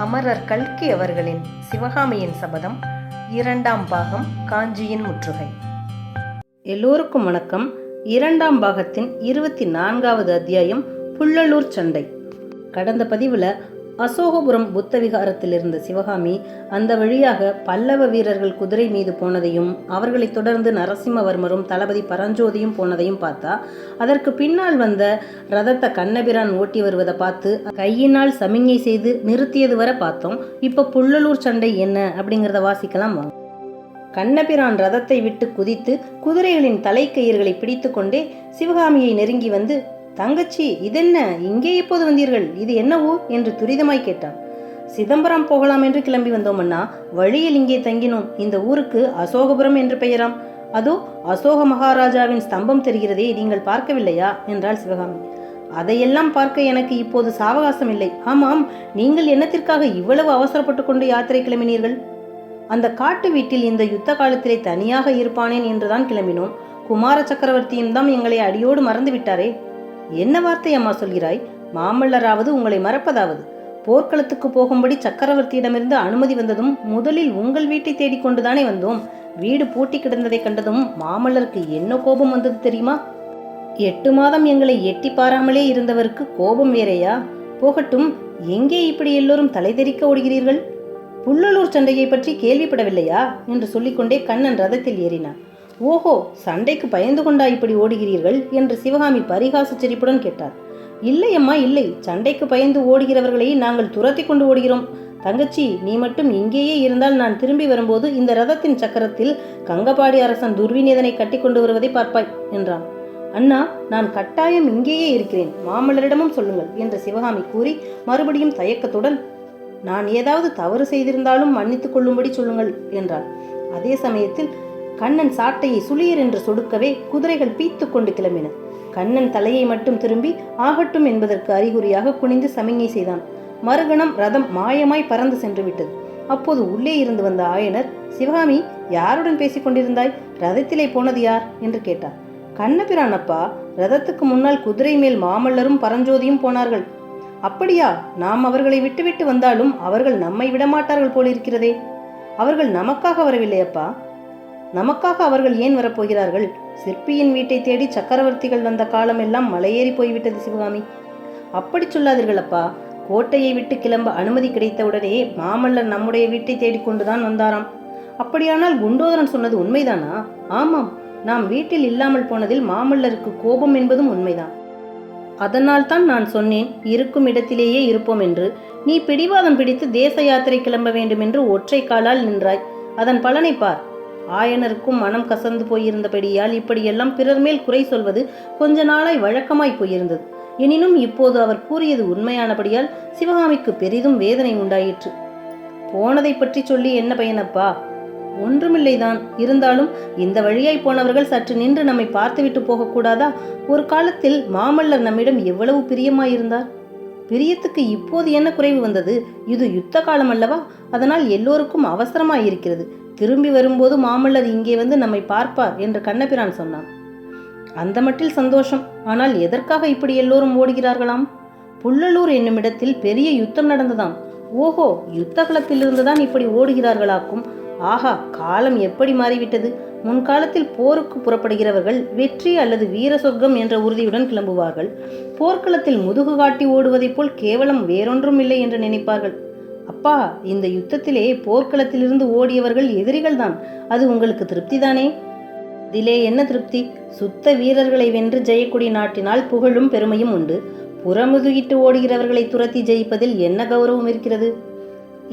அமரர் கல்கி அவர்களின் சிவகாமியின் சபதம் 2ஆம் பாகம் காஞ்சியின் முற்றுகை. எல்லோருக்கும் வணக்கம். 2ஆம் பாகத்தின் 24வது அத்தியாயம் புள்ளலூர் சண்டை. கடந்த பதிவில் அசோகபுரம் புத்த விகாரத்தில் இருந்த சிவகாமி அந்த வழியாக பல்லவ வீரர்கள் குதிரை மீது போனதையும் அவர்களை தொடர்ந்து நரசிம்மவர்மரும் தளபதி பரஞ்சோதியும் போனதையும் பார்த்தா, அதற்கு பின்னால் வந்த ரதத்தை கண்ணபிரான் ஓட்டி வருவதை பார்த்து கையினால் சமிங்கை செய்து நிறுத்தியது வரை பார்த்தோம். இப்போ புள்ளலூர் சண்டை என்ன அப்படிங்கிறத வாசிக்கலாம் வாங்க. கண்ணபிரான் ரதத்தை விட்டு குதித்து குதிரைகளின் தலைக்கயிறுகளை பிடித்து கொண்டே சிவகாமியை நெருங்கி வந்து, தங்கச்சி, இதென்ன, இங்கே எப்போது வந்தீர்கள்? இது என்ன ஊர் என்று துரிதமாய் கேட்டான். சிதம்பரம் போகலாம் என்று கிளம்பி வந்தோம் அண்ணா. வழியில் இங்கே தங்கினோம். இந்த ஊருக்கு அசோகபுரம் என்று பெயராம். அதோ அசோக மகாராஜாவின் ஸ்தம்பம் தெரிகிறதே, நீங்கள் பார்க்கவில்லையா என்றாள் சிவகாமி. அதையெல்லாம் பார்க்க எனக்கு இப்போது சாவகாசம் இல்லை. ஆமாம், நீங்கள் என்னத்திற்காக இவ்வளவு அவசரப்பட்டு கொண்டு யாத்திரை கிளம்பினீர்கள்? அந்த காட்டு வீட்டில் இந்த யுத்த காலத்திலே தனியாக இருப்பானேன் என்றுதான் கிளம்பினோம். குமார சக்கரவர்த்தியும் தான் எங்களை அடியோடு மறந்து விட்டாரே. என்ன வார்த்தை அம்மா சொல்கிறாய்? மாமல்லராவது உங்களை மறப்பதாவது? போர்க்களத்துக்கு போகும்படி சக்கரவர்த்தியிடமிருந்து அனுமதி வந்ததும் முதலில் உங்கள் வீட்டை தேடிக்கொண்டுதானே வந்தோம். வீடு பூட்டி கிடந்ததை கண்டதும் மாமல்லருக்கு என்ன கோபம் வந்தது தெரியுமா? 8 மாதம் எங்களை எட்டி பாராமலே இருந்தவருக்கு கோபம் வேறையா? போகட்டும், எங்கே இப்படி எல்லோரும் தலைதெறிக்க ஓடுகிறீர்கள்? புள்ளலூர் சண்டையை பற்றி கேள்விப்படவில்லையா என்று சொல்லிக்கொண்டே கண்ணன் ரதத்தில் ஏறினான். ஓஹோ, சண்டைக்கு பயந்து கொண்டா இப்படி ஓடுகிறீர்கள் என்று சிவகாமி பரிகாச சிரிப்புடன் கேட்டார். இல்லை அம்மா, இல்லை. சண்டைக்கு பயந்து ஓடுகிறவர்களை நாங்கள் துரத்தி கொண்டு ஓடுகிறோம். தங்கச்சி, நீ மட்டும் இங்கேயே இருந்தால் நான் திரும்பி வரும்போது இந்த ரதத்தின் சக்கரத்தில் கங்கபாடி அரசன் துர்விநீதனை கட்டி கொண்டு வருவதை பார்ப்பாய் என்றான். அண்ணா, நான் கட்டாயம் இங்கேயே இருக்கிறேன். மாமல்லரிடமும் சொல்லுங்கள் என்று சிவகாமி கூறி மறுபடியும் தயக்கத்துடன், நான் ஏதாவது தவறு செய்திருந்தாலும் மன்னித்துக் கொள்ளும்படி சொல்லுங்கள் என்றாள். அதே சமயத்தில் கண்ணன் சாட்டையை சுளியர் என்று சொடுக்கவே குதிரைகள் பீத்து கொண்டு கிளம்பின. கண்ணன் தலையை மட்டும் திரும்பி ஆகட்டும் என்பதற்கு அறிகுறியாக குனிந்து சமிங்கை செய்தான். மறுகணம் ரதம் மாயமாய் பறந்து சென்று விட்டது. அப்போது உள்ளே இருந்து வந்த ஆயனர், சிவகாமி, யாருடன் பேசிக் கொண்டிருந்தாய்? ரதத்திலே போனது யார் என்று கேட்டார். கண்ணபிரான் அப்பா. ரதத்துக்கு முன்னால் குதிரை மேல் மாமல்லரும் பரஞ்சோதியும் போனார்கள். அப்படியா? நாம் அவர்களை விட்டுவிட்டு வந்தாலும் அவர்கள் நம்மை விடமாட்டார்கள் போலிருக்கிறதே. அவர்கள் நமக்காக வரவில்லையப்பா. நமக்காக அவர்கள் ஏன் வரப்போகிறார்கள்? சிற்பியின் வீட்டை தேடி சக்கரவர்த்திகள் வந்த காலம் எல்லாம் மலையேறி போய்விட்டது சிவகாமி. அப்படி சொல்லாதீர்கள் அப்பா. கோட்டையை விட்டு கிளம்ப அனுமதி கிடைத்தவுடனே மாமல்லர் நம்முடைய வீட்டை தேடிக்கொண்டுதான் வந்தாராம். அப்படியானால் குண்டோதரன் சொன்னது உண்மைதானா? ஆமாம், நாம் வீட்டில் இல்லாமல் போனதில் மாமல்லருக்கு கோபம் என்பதும் உண்மைதான். அதனால் தான் நான் சொன்னேன், இருக்கும் இடத்திலேயே இருப்போம் என்று. நீ பிடிவாதம் பிடித்து தேச யாத்திரை கிளம்ப வேண்டும் என்று ஒற்றை காலால் நின்றாய். அதன் பலனை பார். ஆயனருக்கும் மனம் கசந்து போயிருந்தபடியால் இப்படியெல்லாம் பிறர் மேல் குறை சொல்வது கொஞ்ச நாளாய் வழக்கமாய் போயிருந்தது. எனினும் இப்போது அவர் கூறியது உண்மையானபடியால் சிவகாமிக்கு பெரிதும் வேதனை உண்டாயிற்று. போனதை பற்றி சொல்லி என்ன பயனப்பா? ஒன்றுமில்லைதான். இருந்தாலும் இந்த வழியாய் போனவர்கள் சற்று நின்று நம்மை பார்த்துவிட்டு போகக்கூடாதா? ஒரு காலத்தில் மாமல்லர் நம்மிடம் எவ்வளவு பிரியமாயிருந்தார். பிரியத்துக்கு இப்போது என்ன குறைவு வந்தது? இது யுத்த காலம் அல்லவா? அதனால் எல்லோருக்கும் அவசரமாயிருக்கிறது. திரும்பி வரும்போது மாமல்லர் இங்கே வந்து நம்மை பார்ப்பார் என்று கண்ணபிரான் சொன்னான். அந்த மட்டில் சந்தோஷம். ஆனால் எதற்காக இப்படி எல்லோரும் ஓடுகிறார்களாம்? புள்ளலூர் என்னும் இடத்தில் பெரிய யுத்தம் நடந்ததாம். ஓஹோ, யுத்த களத்திலிருந்துதான் இப்படி ஓடுகிறார்களாக்கும். ஆஹா, காலம் எப்படி மாறிவிட்டது! முன்காலத்தில் போருக்கு புறப்படுகிறவர்கள் வெற்றி அல்லது வீர சொர்க்கம் என்ற உறுதியுடன் கிளம்புவார்கள். போர்க்களத்தில் முதுகு காட்டி ஓடுவதைப் போல் கேவலம் வேறொன்றும் இல்லை என்று நினைப்பார்கள். அப்பா, இந்த யுத்தத்திலே போர்க்களத்திலிருந்து ஓடியவர்கள் எதிரிகள் தான். அது உங்களுக்கு திருப்தி தானே? இதிலே என்ன திருப்தி? சுத்த வீரர்களை வென்று ஜெயக்கொடி நாட்டினால் புகழும் பெருமையும் உண்டு. புறமுதுகிட்டு ஓடுகிறவர்களை துரத்தி ஜெயிப்பதில் என்ன கௌரவம் இருக்கிறது?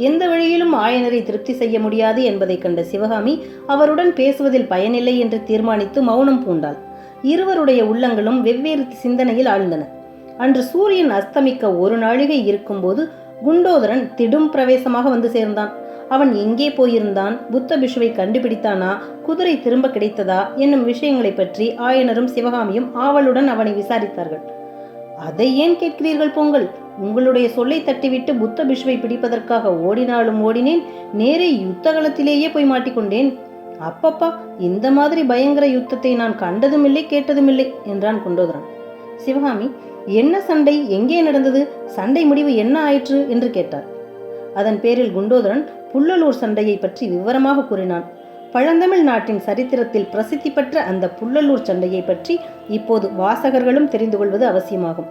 எந்த வழியிலும் ஆயனரை திருப்தி செய்ய முடியாது என்பதை கண்ட சிவகாமி அவருடன் பேசுவதில் பயனில்லை என்று தீர்மானித்து மௌனம் பூண்டாள். இருவருடைய உள்ளங்களும் வெவ்வேறு சிந்தனையில் ஆழ்ந்தன. அன்று சூரியன் அஸ்தமிக்க ஒரு நாழிகை இருக்கும்போது குண்டோதரன் திடும் பிரவேசமாக வந்து சேர்ந்தான். அவன் எங்கே போயிருந்தான்? புத்த பிஷுவை கண்டுபிடித்தானா? குதிரை திரும்ப கிடைத்ததா என்னும் விஷயங்களை பற்றி ஆயனரும் சிவகாமியும் ஆவலுடன் அவனை விசாரித்தார்கள். அதை ஏன் கேட்கிறீர்கள்? போங்கள். உங்களுடைய சொல்லை தட்டிவிட்டு புத்த பிஷுவை பிடிப்பதற்காக ஓடினாலும் ஓடினேன், நேரே யுத்த களத்திலேயே போய் மாட்டிக்கொண்டேன். அப்பப்பா, இந்த மாதிரி பயங்கர யுத்தத்தை நான் கண்டதும் இல்லை, கேட்டதும் இல்லை என்றான் குண்டோதரன். சிவகாமி, என்ன சண்டை? எங்கே நடந்தது? சண்டை முடிவு என்ன ஆயிற்று என்று கேட்டார். அதன் பேரில் குண்டோதரன் புல்லலூர் சண்டையை பற்றி விவரமாக கூறினான். பழந்தமிழ் நாட்டின் சரித்திரத்தில் பிரசித்தி பெற்ற அந்த புல்லலூர் சண்டையை பற்றி இப்போது வாசகர்களும் தெரிந்து கொள்வது அவசியமாகும்.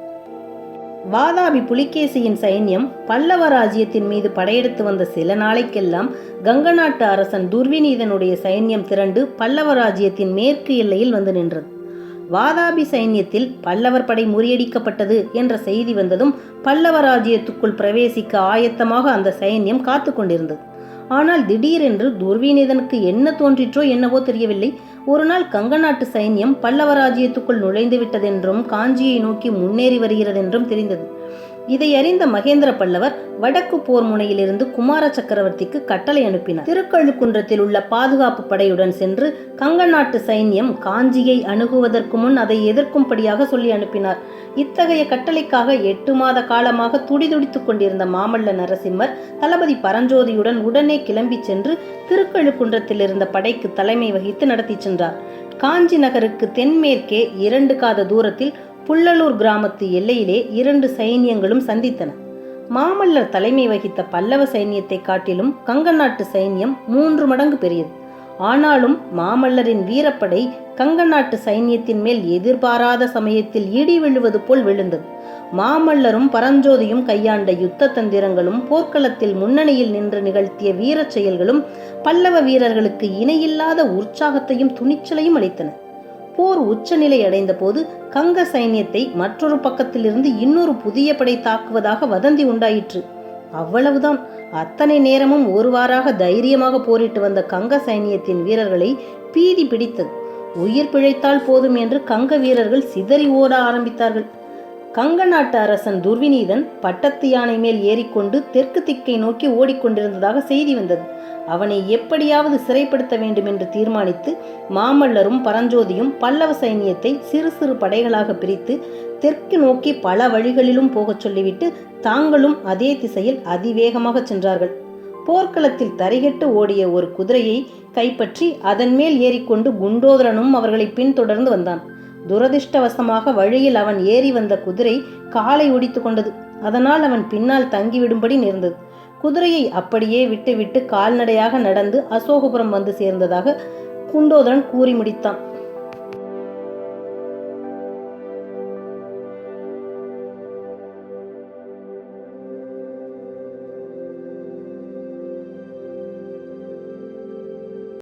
வாதாபி புலிகேசியின் சைன்யம் பல்லவ ராஜ்யத்தின் மீது படையெடுத்து வந்த சில நாளைக்கெல்லாம் கங்க நாட்டு அரசன் துர்விநீதனுடைய சைன்யம் திரண்டு பல்லவ ராஜ்யத்தின் மேற்கு எல்லையில் வந்து நின்றது. வாதாபி சைன்யத்தில் பல்லவர் படை முறியடிக்கப்பட்டது என்ற செய்தி வந்ததும் பல்லவ ராஜ்யத்துக்குள் பிரவேசிக்க ஆயத்தமாக அந்த சைன்யம் காத்து கொண்டிருந்தது. ஆனால் திடீரென்று துர்விநீதனுக்கு என்ன தோன்றிற்றோ என்னவோ தெரியவில்லை. ஒரு நாள் கங்க நாட்டு சைன்யம் பல்லவ ராஜ்யத்துக்குள் நுழைந்து விட்டதென்றும் காஞ்சியை நோக்கி முன்னேறி வருகிறதென்றும் தெரிந்தது. இதை அறிந்த மகேந்திர பல்லவர் வடக்கு போர் முனையிலிருந்து குமார சக்கரவர்த்திக்கு கட்டளை அனுப்பினார். திருக்கழுக்குன்றத்தில் உள்ள பாதுகாப்பு படையுடன் சென்று கங்க நாட்டு சைன்யம் காஞ்சியை அணுகுவதற்கு முன் அதை எதிர்க்கும்படியாக சொல்லி அனுப்பினார். இத்தகைய கட்டளைக்காக 8 மாத காலமாக துடிதுடித்துக் கொண்டிருந்த மாமல்ல நரசிம்மர் தளபதி பரஞ்சோதியுடன் உடனே கிளம்பி சென்று திருக்கழுக்குன்றத்தில் இருந்த படைக்கு தலைமை வகித்து நடத்தி சென்றார். காஞ்சி நகருக்கு தென்மேற்கே 2 காத தூரத்தில் புல்லலூர் கிராமத்து எல்லையிலே 2 சைன்யங்களும் சந்தித்தன. மாமல்லர் தலைமை வகித்த பல்லவ சைன்யத்தை காட்டிலும் கங்க நாட்டு சைன்யம் 3 மடங்கு பெரியது. ஆனாலும் மாமல்லரின் வீரப்படை கங்க நாட்டு சைன்யத்தின் மேல் எதிர்பாராத சமயத்தில் இடி விழுவது போல் விழுந்தது. மாமல்லரும் பரஞ்சோதியும் கையாண்ட யுத்த தந்திரங்களும் போர்க்களத்தில் முன்னணியில் நின்று நிகழ்த்திய வீரச் செயல்களும் பல்லவ வீரர்களுக்கு இணையில்லாத உற்சாகத்தையும் துணிச்சலையும் அளித்தன. போர் உச்சநிலை அடைந்த போது கங்க சைன்யத்தை மற்றொரு பக்கத்திலிருந்து இன்னொரு புதிய படை தாக்குவதாக வதந்தி உண்டாயிற்று. அவ்வளவுதான். அத்தனை நேரமும் ஒருவாறாக தைரியமாக போரிட்டு வந்த கங்க சைன்யத்தின் வீரர்களை பீதி பிடித்தது. உயிர் பிழைத்தால் போதும் என்று கங்க வீரர்கள் சிதறி ஓட ஆரம்பித்தார்கள். கங்க நாட்டு அரசன் துர்விநீதன் பட்டத்து யானை மேல் ஏறிக்கொண்டு தெற்கு திக்கை நோக்கி ஓடிக்கொண்டிருந்ததாக செய்தி வந்தது. அவனை எப்படியாவது சிறைப்படுத்த வேண்டும் என்று தீர்மானித்து மாமல்லரும் பரஞ்சோதியும் பல்லவ சைன்யத்தை சிறு சிறு படைகளாக பிரித்து தெற்கு நோக்கி பல வழிகளிலும் போகச் சொல்லிவிட்டு தாங்களும் அதே திசையில் அதிவேகமாக சென்றார்கள். போர்க்களத்தில் தரிகட்டு ஓடிய ஒரு குதிரையை கைப்பற்றி அதன் மேல் ஏறிக்கொண்டு குண்டோதரனும் அவர்களை பின்தொடர்ந்து வந்தான். துரதிர்ஷ்டவசமாக வழியில் அவன் ஏறி வந்த குதிரை காலை ஒடித்து கொண்டது. அதனால் அவன் பின்னால் தங்கிவிடும்படி நேர்ந்தது. குதிரையை அப்படியே விட்டுவிட்டு கால்நடையாக நடந்து அசோகபுரம் வந்து சேர்ந்ததாக குண்டோதரன் கூறி முடித்தான்.